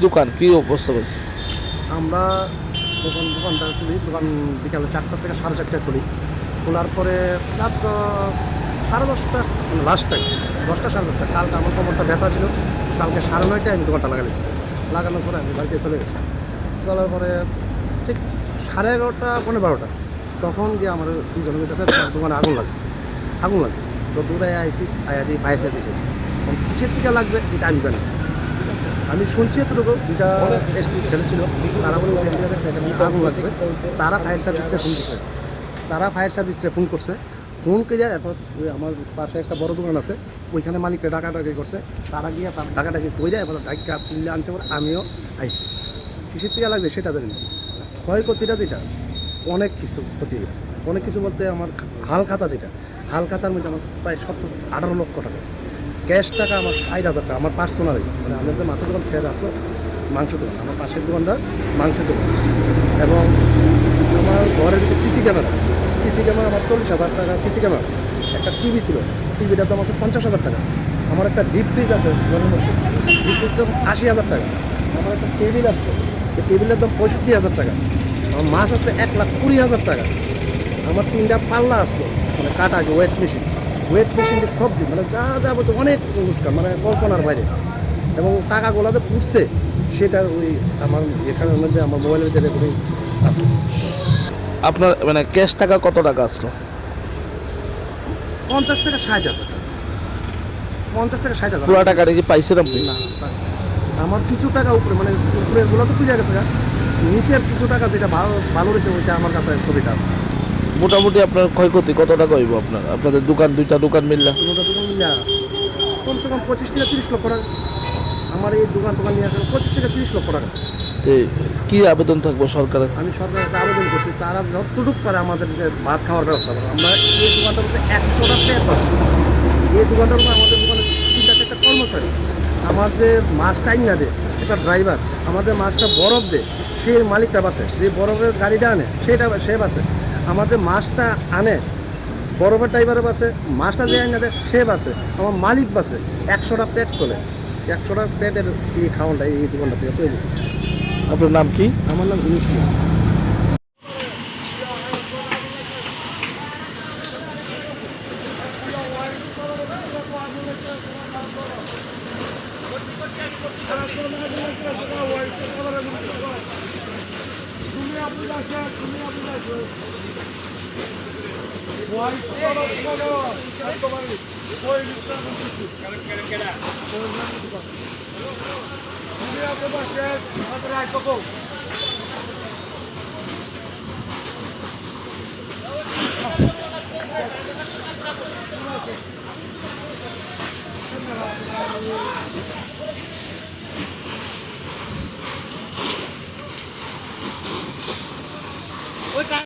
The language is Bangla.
দোকান কি অবস্থা হয়েছে? আমরা দোকানটা খুলি, দোকান বিকালে 4টা থেকে 4:30টায় খুলি। খোলার পরে রাত 10:30 মানে লাস্ট টাইম 10টা 10:30। কালকে আমার কোমরটা ব্যথা ছিল, কালকে 9:30টায় আমি দোকানটা লাগাইছি। লাগানোর পরে আমি বাড়িতে চলে গেছি। চলার পরে ঠিক 11:30 পৌনে 12টা তখন গিয়ে আমার দুজনের কাছে দোকানে আগুন লাগে। তো দূরে আইসি আয়া দিয়ে ফায়ার সার্ভিস এসেছি। কিসের থেকে লাগবে এটা আমি জানি। আমি শুনছি এতটুকু যেটা খেলেছিল তারা বলে আগুন লাগবে। তারা ফায়ার সার্ভিসে ফোন করছে। ফোন করে এরপর আমার পাশে একটা বড় দোকান আছে, ওইখানে মালিককে ডাকাডাকি করছে। তারা গিয়ে তার ডাকাডাকি কইরা এবার ডাক্কা কিনলে আনতে পারে। আমিও আইসি। কিসের থেকে লাগবে সেটা জানি না। ক্ষয়ক্ষতিটা যেটা অনেক কিছু ক্ষতি গেছে। অনেক কিছু বলতে আমার হাল খাতার মধ্যে আমার প্রায় 18 লক্ষ টাকা ক্যাশ টাকা, আমার 60,000 টাকা আমার পার্সোনালি, মানে আমাদের মাছের দোকান ফের আসলো মাংস দোকান, আমার পাশের দোকানদার মাংসের দোকান। এবং আমার ঘরের দিকে সিসি ক্যামেরা আমার 40,000 টাকা সিসি ক্যামেরা। একটা টিভি ছিল, টিভিটার দাম আছে 50,000 টাকা। আমার একটা ডিপ ফ্রিজ আছে, ডিপ ফ্রিজ দাম 80,000 টাকা। আমার একটা টেবিল আসতো, এই টেবিলের দাম 65,000 টাকা। আমার মাছ আসতো 1,20,000 টাকা। আমার 3টা পাল্লা আসতো, মানে কাটা ওয়েট মেশিন সব দিন, মানে যা যাবো অনেক অনুষ্ঠান, মানে কল্পনার বাইরে। এবং টাকাগুলো যে পুষছে সেটা ওই আমার এখানের মধ্যে আমার মোবাইলের ভিতরে রেকর্ডিং আছে। আপনার মানে ক্যাশ টাকা কত টাকা আসলো? 50 থেকে 60,000 টাকা। 50 থেকে 60,000 পুরো টাকাটা কি পাইছেন আপনি? না, আমার কিছু টাকা উপরে, মানে উপরেরগুলো তো পুজা গেছে, নিচের কিছু টাকা যেটা ভালো রয়েছে ওইটা আমার কাছে ছবিটা আছে। মোটামুটি আপনার ক্ষয়ক্ষতি কত টাকা হইব আপনাদের দোকান, দুইটা দোকান মিললে? দুটো দোকান মিলে কমসে কম 25 থেকে 30 লক্ষ টাকা। আমার এই দোকান নিয়ে আসলে 25 থেকে 30 লক্ষ টাকা। কি আবেদন থাকবো সরকারের? আমি সরকারের কাছে আবেদন করছি, তারা যতটুকু পারে আমাদের যে ভাত খাওয়ার ব্যবস্থা করে। আমরা এই দোকানটার মধ্যে 100টা প্লেট আছে। এই দোকানটার মধ্যে আমাদের দোকানে 3-4টা কর্মচারী, আমার যে মাছটা না দেয় একটা ড্রাইভার, আমাদের মাছটা বরফ দেয় সে মালিকটা বাসে, যে বরফের গাড়িটা আনে সে বাসে, আমাদের মাছটা আনে বরফের ড্রাইভারের বাসে, মাছটা যে আনে দেয় সে বাসে, আমার মালিক বাসে। 100টা প্লেট চলে, 100টা প্লেটের এই খাওয়ানটা এই দোকানটা থেকে তৈরি। আপনার নাম কি? আমার নাম ইনিশ মিয়া।